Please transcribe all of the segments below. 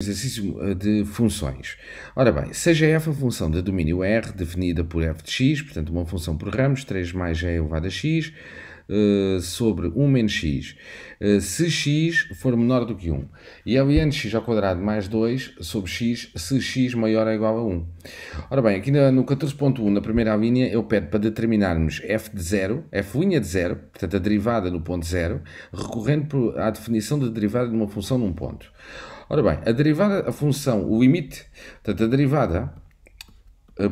Exercício de funções. Ora bem, seja f a função de domínio R definida por f de x, portanto uma função por ramos, 3 mais e elevado a x, sobre 1 menos x, se x for menor do que 1. E ln x ao quadrado mais 2 sobre x, se x maior ou igual a 1. Ora bem, aqui no 14.1, na primeira linha, eu peço para determinarmos f de 0, f' de 0, portanto a derivada no ponto 0, recorrendo à definição de derivada de uma função num ponto. Ora bem, a derivada, a função, o limite, portanto a derivada,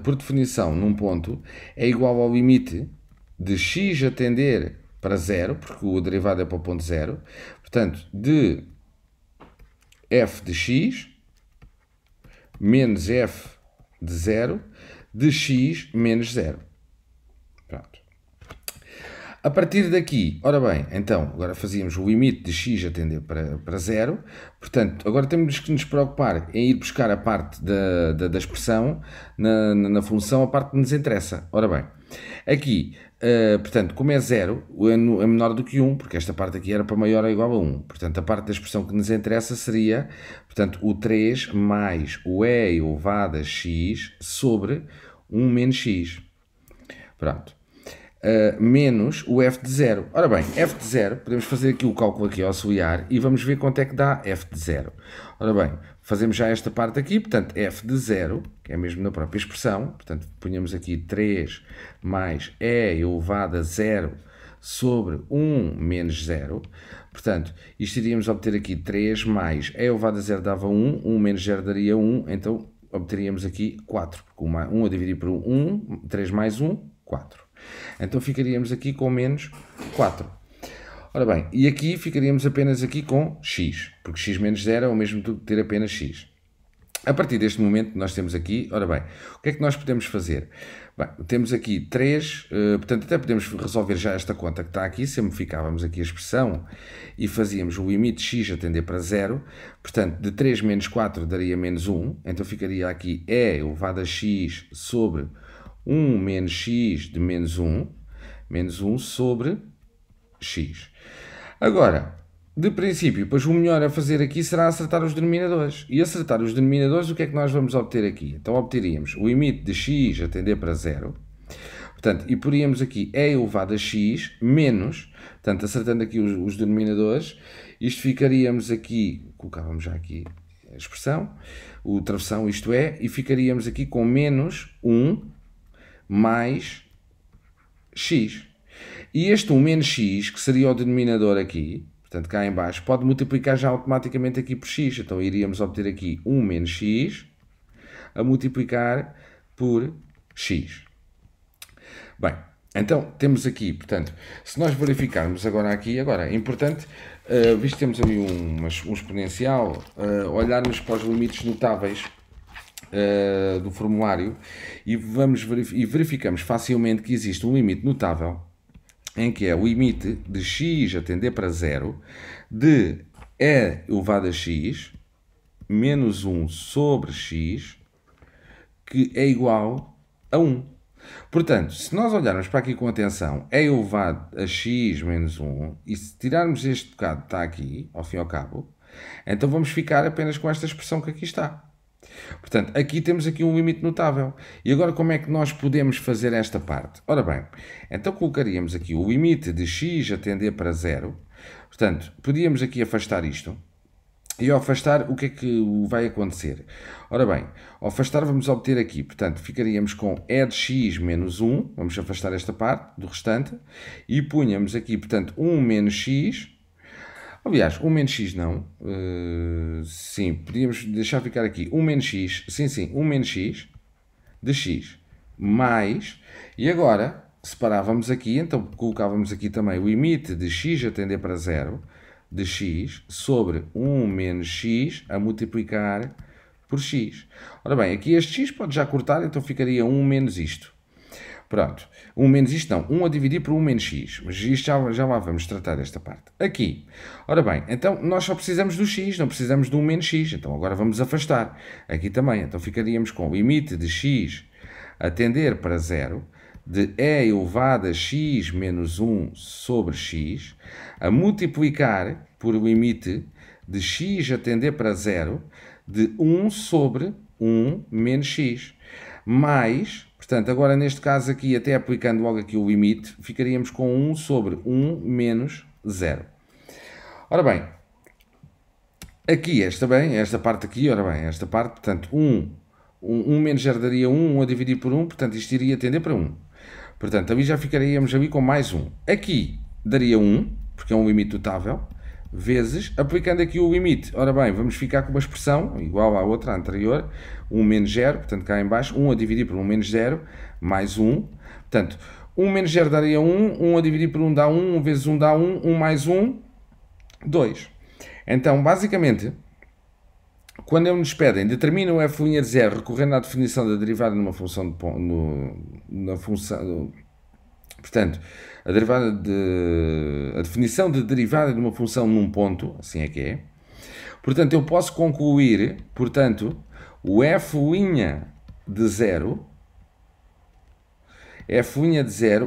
por definição, num ponto, é igual ao limite de x a tender para 0, porque o derivado é para o ponto 0, portanto, de f de x menos f de 0 de x menos 0. Pronto. A partir daqui, ora bem, então, agora fazíamos o limite de x a tender para 0, portanto, agora temos que nos preocupar em ir buscar a parte da expressão na função, a parte que nos interessa. Ora bem, aqui, portanto, como é 0, é menor do que 1, porque esta parte aqui era para maior ou igual a 1, portanto, a parte da expressão que nos interessa seria, portanto, o 3 mais o e elevado a x sobre 1 menos x. Pronto. Menos o f de 0. Ora bem, f de 0, podemos fazer aqui o cálculo aqui auxiliar e vamos ver quanto é que dá f de 0. Ora bem, fazemos já esta parte aqui, portanto, f de 0, que é mesmo na própria expressão, portanto, ponhamos aqui 3 mais e elevado a 0 sobre 1 menos 0. Portanto, isto iríamos obter aqui 3 mais e elevado a 0 dava 1, 1 menos 0 daria 1, então obteríamos aqui 4, porque 1 a dividir por 1, 3 mais 1, 4. Então ficaríamos aqui com menos 4. Ora bem, e aqui ficaríamos apenas aqui com x, porque x menos 0 é o mesmo que ter apenas x. A partir deste momento nós temos aqui, ora bem, o que é que nós podemos fazer? Bem, temos aqui 3, portanto até podemos resolver já esta conta que está aqui, simplificávamos aqui a expressão e fazíamos o limite de x a tender para 0, portanto de 3 menos 4 daria menos 1, então ficaria aqui e elevado a x sobre 1 menos x de menos 1 sobre x. Agora, de princípio, pois o melhor a fazer aqui será acertar os denominadores. E acertar os denominadores, o que é que nós vamos obter aqui? Então obteríamos o limite de x a tender para 0, portanto, e poríamos aqui e elevado a x menos, portanto, acertando aqui os denominadores, isto ficaríamos aqui, colocávamos já aqui a expressão, o travessão, isto é, e ficaríamos aqui com menos 1 mais x. E este 1 menos x, que seria o denominador aqui, portanto cá em baixo, pode multiplicar já automaticamente aqui por x. Então iríamos obter aqui 1 menos x a multiplicar por x. Bem, então temos aqui, portanto, se nós verificarmos agora aqui, agora é importante, visto que temos ali um exponencial, olharmos para os limites notáveis do formulário e verificamos facilmente que existe um limite notável em que é o limite de x a tender para 0 de e elevado a x menos 1 sobre x que é igual a 1. Portanto, se nós olharmos para aqui com atenção, e elevado a x menos 1, e se tirarmos este bocado que está aqui, ao fim e ao cabo, então vamos ficar apenas com esta expressão que aqui está. Portanto, aqui temos aqui um limite notável. E agora como é que nós podemos fazer esta parte? Ora bem, então colocaríamos aqui o limite de x a tender para 0. Portanto, podíamos aqui afastar isto. E ao afastar, o que é que vai acontecer? Ora bem, ao afastar vamos obter aqui, portanto, ficaríamos com e de x menos 1. Vamos afastar esta parte do restante. E punhamos aqui, portanto, 1 menos x. Aliás, 1 menos x não, sim, podíamos deixar ficar aqui 1 menos x, sim, 1 menos x de x, mais, e agora separávamos aqui, então colocávamos aqui também o limite de x a tender para 0, de x, sobre 1 menos x a multiplicar por x. Ora bem, aqui este x pode já cortar, então ficaria 1 menos isto. Pronto, 1 menos isto não, 1 a dividir por 1 menos x, mas isto já lá vamos tratar desta parte. Aqui, ora bem, então nós só precisamos do x, não precisamos do 1 menos x, então agora vamos afastar. Aqui também, então ficaríamos com o limite de x a tender para 0, de e elevado a x menos 1 sobre x, a multiplicar por o limite de x a tender para 0, de 1 sobre 1 menos x, mais, portanto, agora neste caso aqui, até aplicando logo aqui o limite, ficaríamos com 1 sobre 1 menos 0. Ora bem, aqui esta parte aqui, ora bem, esta parte, portanto, 1 menos 0 daria 1, 1 a dividir por 1, portanto, isto iria tender para 1. Portanto, ali já ficaríamos ali com mais 1. Aqui daria 1, porque é um limite notável, vezes, aplicando aqui o limite. Ora bem, vamos ficar com uma expressão igual à outra, anterior, 1 menos 0, portanto, cá em baixo, 1 a dividir por 1 menos 0, mais 1. Portanto, 1 menos 0 daria 1, 1 a dividir por 1 dá 1, 1 vezes 1 dá 1, 1 mais 1, 2. Então, basicamente, quando eles nos pedem, determina o f' de 0 recorrendo à definição da derivada numa função de portanto, a definição de derivada de uma função num ponto, assim é que é. Portanto, eu posso concluir, portanto, o f' de 0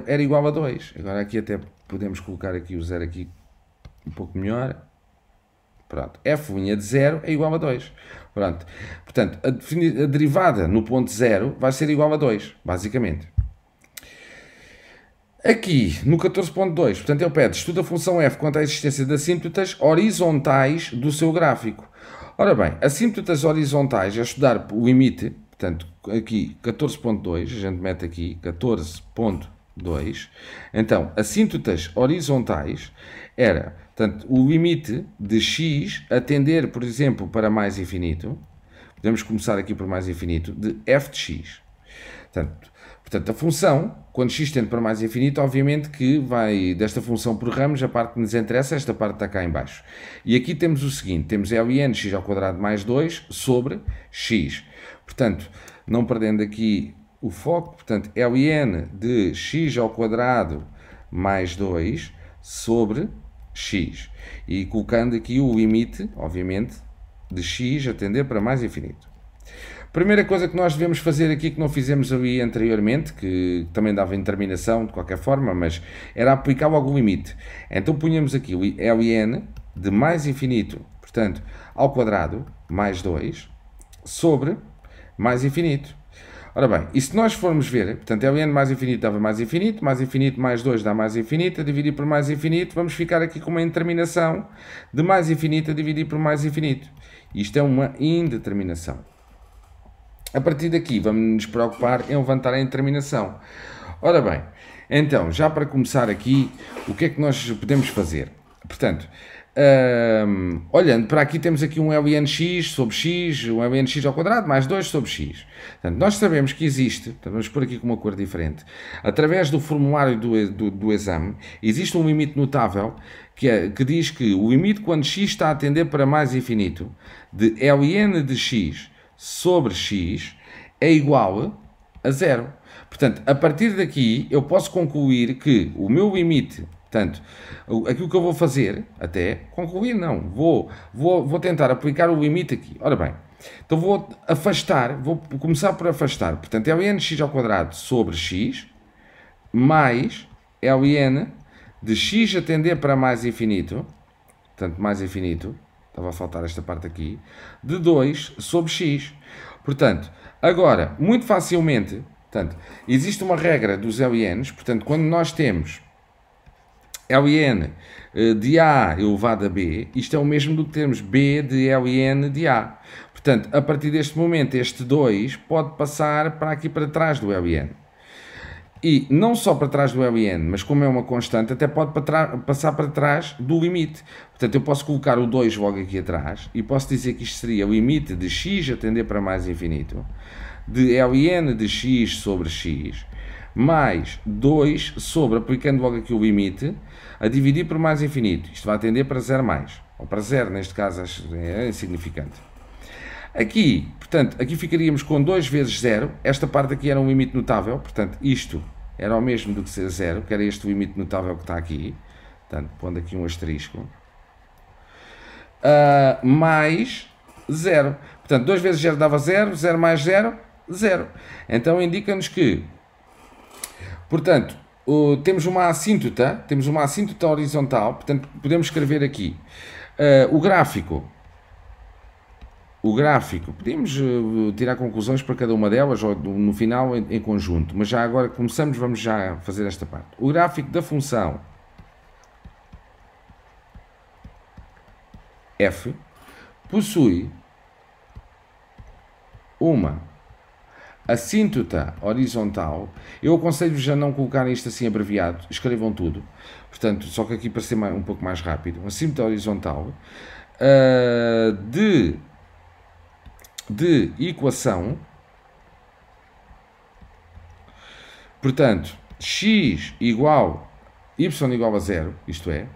era igual a 2. Agora aqui até podemos colocar aqui o 0 aqui um pouco melhor. Pronto, f' de 0 é igual a 2. Pronto. Portanto, a derivada no ponto 0 vai ser igual a 2, basicamente. Aqui, no 14.2, portanto, ele pede estuda a função f quanto à existência de assímptotas horizontais do seu gráfico. Ora bem, assímptotas horizontais é estudar o limite, portanto, aqui 14.2, a gente mete aqui 14.2. Então, assímptotas horizontais era, portanto, o limite de x a tender, por exemplo, para mais infinito. Podemos começar aqui por mais infinito, de f de x. Portanto, a função, quando x tende para mais infinito, obviamente que vai desta função por ramos, a parte que nos interessa, esta parte está cá em baixo. E aqui temos o seguinte, temos ln de x ao quadrado mais 2 sobre x. Portanto, não perdendo aqui o foco, portanto, ln de x ao quadrado mais 2 sobre x. E colocando aqui o limite, obviamente, de x a tender para mais infinito. Primeira coisa que nós devemos fazer aqui, que não fizemos ali anteriormente, que também dava indeterminação de qualquer forma, mas era aplicar logo o limite. Então punhamos aqui o ln de mais infinito, portanto, ao quadrado, mais 2, sobre mais infinito. Ora bem, e se nós formos ver, portanto, ln mais infinito dava mais infinito mais 2 dá mais infinito, a dividir por mais infinito, vamos ficar aqui com uma indeterminação de mais infinito a dividir por mais infinito. Isto é uma indeterminação. A partir daqui, vamos nos preocupar em levantar a indeterminação. Ora bem, então, já para começar aqui, o que é que nós podemos fazer? Portanto, olhando para aqui, temos aqui um lnx sobre x, um lnx ao quadrado, mais 2 sobre x. Portanto, nós sabemos que existe, portanto, vamos pôr aqui com uma cor diferente, através do formulário do exame, existe um limite notável que diz que o limite quando x está a tender para mais infinito, de ln de x sobre x é igual a 0. Portanto, a partir daqui, eu posso concluir que o meu limite, portanto, aquilo que eu vou fazer, até concluir não, vou tentar aplicar o limite aqui. Ora bem, então vou começar por afastar, portanto, ln de x ao quadrado sobre x, mais ln de x a tender para mais infinito, portanto, mais infinito, estava a faltar esta parte aqui, de 2 sobre x. Portanto, agora, muito facilmente, portanto, existe uma regra dos LNs, portanto, quando nós temos ln de A elevado a B, isto é o mesmo do que termos B de ln de A. Portanto, a partir deste momento, este 2 pode passar para aqui para trás do ln. E não só para trás do ln, mas como é uma constante, até pode passar para trás do limite. Portanto, eu posso colocar o 2 logo aqui atrás e posso dizer que isto seria o limite de x a tender para mais infinito, de ln de x sobre x, mais 2 sobre, aplicando logo aqui o limite, a dividir por mais infinito. Isto vai tender para 0 mais, ou para 0, neste caso é insignificante. Aqui, portanto, aqui ficaríamos com 2 vezes 0. Esta parte aqui era um limite notável, portanto, isto era o mesmo do que ser 0, que era este limite notável que está aqui. Portanto, pondo aqui um asterisco. Mais 0. Portanto, 2 vezes 0 dava 0, 0 mais 0, 0. Então, indica-nos que, portanto, temos uma assíntota horizontal, portanto, podemos escrever aqui o gráfico o gráfico, podemos tirar conclusões para cada uma delas ou no final em conjunto, mas já agora começamos, vamos já fazer esta parte. O gráfico da função f possui uma assíntota horizontal. Eu aconselho-vos a não colocarem isto assim abreviado, escrevam tudo, portanto, só que aqui para ser um pouco mais rápido, assíntota horizontal de equação, portanto, x igual, y igual a 0, isto é,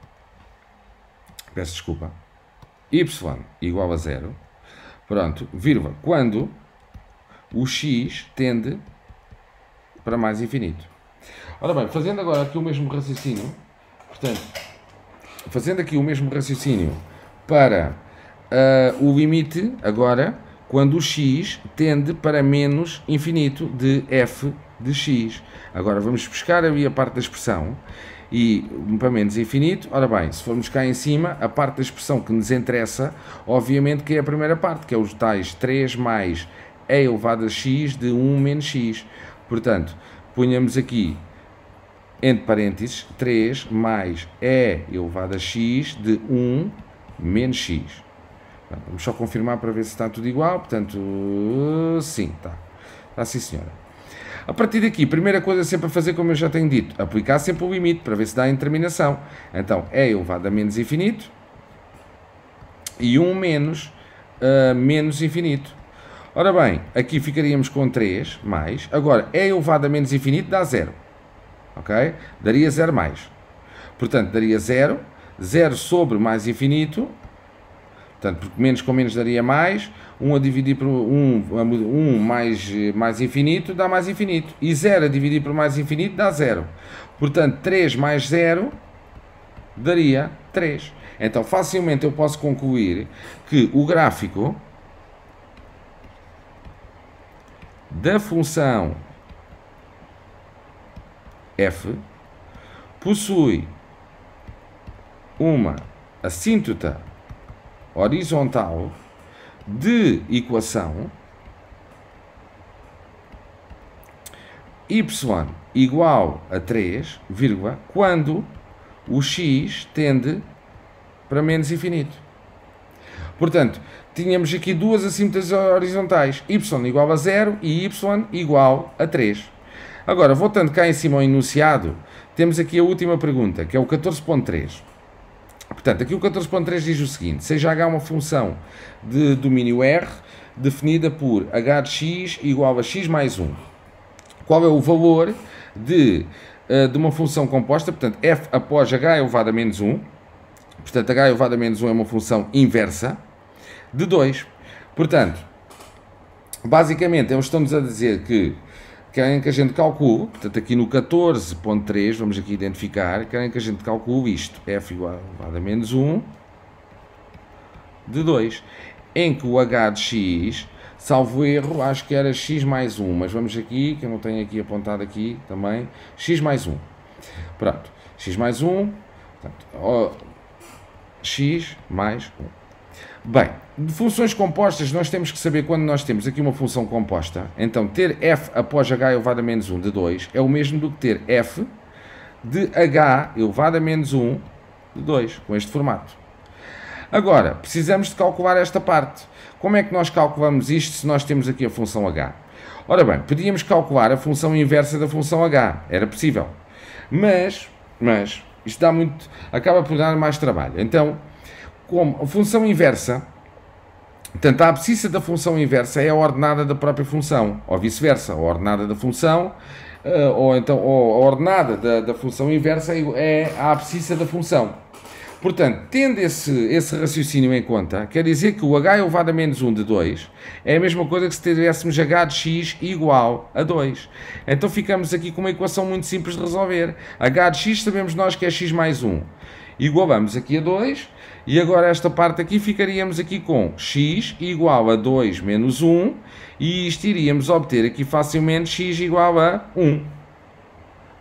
peço desculpa, y igual a 0, pronto, vírgula, quando o x tende para mais infinito. Ora bem, fazendo agora aqui o mesmo raciocínio, portanto, fazendo aqui o mesmo raciocínio para o limite, agora, quando o x tende para menos infinito de f de x. Agora vamos buscar ali a parte da expressão e para menos infinito. Ora bem, se formos cá em cima, a parte da expressão que nos interessa, obviamente que é a primeira parte, que é os tais 3 mais e elevado a x de 1 menos x. Portanto, punhamos aqui, entre parênteses, 3 mais e elevado a x de 1 menos x. Vamos só confirmar para ver se está tudo igual. Portanto, sim, está. Está sim, senhora. A partir daqui, primeira coisa sempre a fazer, como eu já tenho dito, aplicar sempre o limite para ver se dá em terminação. Então, e elevado a menos infinito e 1 menos menos infinito. Ora bem, aqui ficaríamos com 3 mais. Agora, e elevado a menos infinito dá 0. Ok? Daria 0 mais. Portanto, daria 0. 0 sobre mais infinito. Portanto, porque menos com menos daria mais. 1 a dividir por 1 mais infinito dá mais infinito. E 0 a dividir por mais infinito dá 0. Portanto, 3 mais 0 daria 3. Então, facilmente eu posso concluir que o gráfico da função f possui uma assíntota horizontal de equação y igual a 3, quando o x tende para menos infinito. Portanto, tínhamos aqui duas assíntotas horizontais, y igual a 0 e y igual a 3. Agora, voltando cá em cima ao enunciado, temos aqui a última pergunta, que é o 14.3. Portanto, aqui o 14.3 diz o seguinte: seja h uma função de domínio R definida por h de x igual a x mais 1. Qual é o valor de uma função composta, portanto, f após h elevado a menos 1, portanto, h elevado a menos 1 é uma função inversa, de 2. Portanto, basicamente, eles estão-nos a dizer que querem que a gente calcule, portanto, aqui no 14.3, vamos aqui identificar, querem que a gente calcule isto, f igual a menos 1, de 2, em que o h de x, salvo erro, acho que era x mais 1, mas vamos aqui, que eu não tenho aqui apontado aqui também, x mais 1. Pronto, x mais 1, portanto, x mais 1. Bem, de funções compostas, nós temos que saber quando nós temos aqui uma função composta, então ter f após h elevado a menos 1 de 2 é o mesmo do que ter f de h elevado a menos 1 de 2, com este formato. Agora, precisamos de calcular esta parte. Como é que nós calculamos isto se nós temos aqui a função h? Ora bem, podíamos calcular a função inversa da função h, era possível, mas isto dá muito, acaba por dar mais trabalho. Então, como a função inversa, portanto, a abscissa da função inversa é a ordenada da própria função, ou vice-versa, a ordenada da função, ou então a ordenada da função inversa é a abscissa da função. Portanto, tendo esse raciocínio em conta, quer dizer que o h elevado a menos 1 de 2 é a mesma coisa que se tivéssemos h de x igual a 2. Então ficamos aqui com uma equação muito simples de resolver. h de x sabemos nós que é x mais 1. Igualamos aqui a 2, e agora esta parte aqui ficaríamos aqui com x igual a 2 menos 1, e isto iríamos obter aqui facilmente x igual a 1.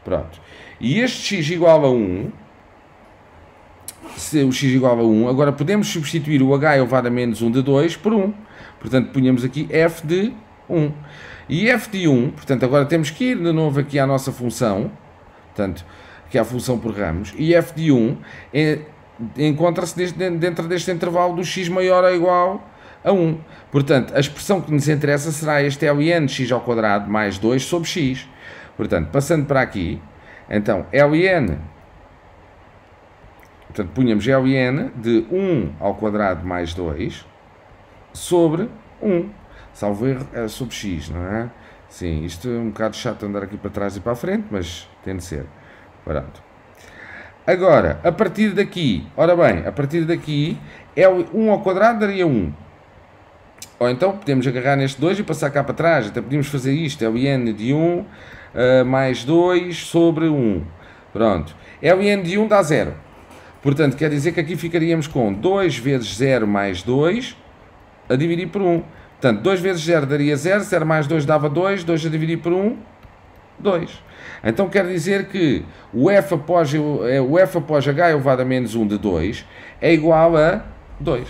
Pronto. E este x igual a 1, se o x igual a 1, agora podemos substituir o h elevado a menos 1 de 2 por 1. Portanto, punhamos aqui f de 1. E f de 1, portanto, agora temos que ir de novo aqui à nossa função, portanto, aqui à função por ramos, e f de 1 encontra-se dentro deste intervalo do x maior ou igual a 1. Portanto, a expressão que nos interessa será este ln de x ao quadrado mais 2 sobre x. Portanto, passando para aqui, então, ln, portanto, punhamos ln de 1 ao quadrado mais 2 sobre 1. Salvo erro, é sobre x, não é? Sim, isto é um bocado chato andar aqui para trás e para a frente, mas tem de ser. Pronto. Agora, a partir daqui, ora bem, a partir daqui, 1 ao quadrado daria 1. Ou então podemos agarrar neste 2 e passar cá para trás. Até podíamos fazer isto, ln de 1 mais 2 sobre 1. Pronto. ln de 1 dá 0. Portanto, quer dizer que aqui ficaríamos com 2 vezes 0 mais 2 a dividir por 1. Portanto, 2 vezes 0 daria 0, 0 mais 2 dava 2, 2 a dividir por 1, 2. Então quer dizer que o f após h elevado a menos 1 de 2 é igual a 2.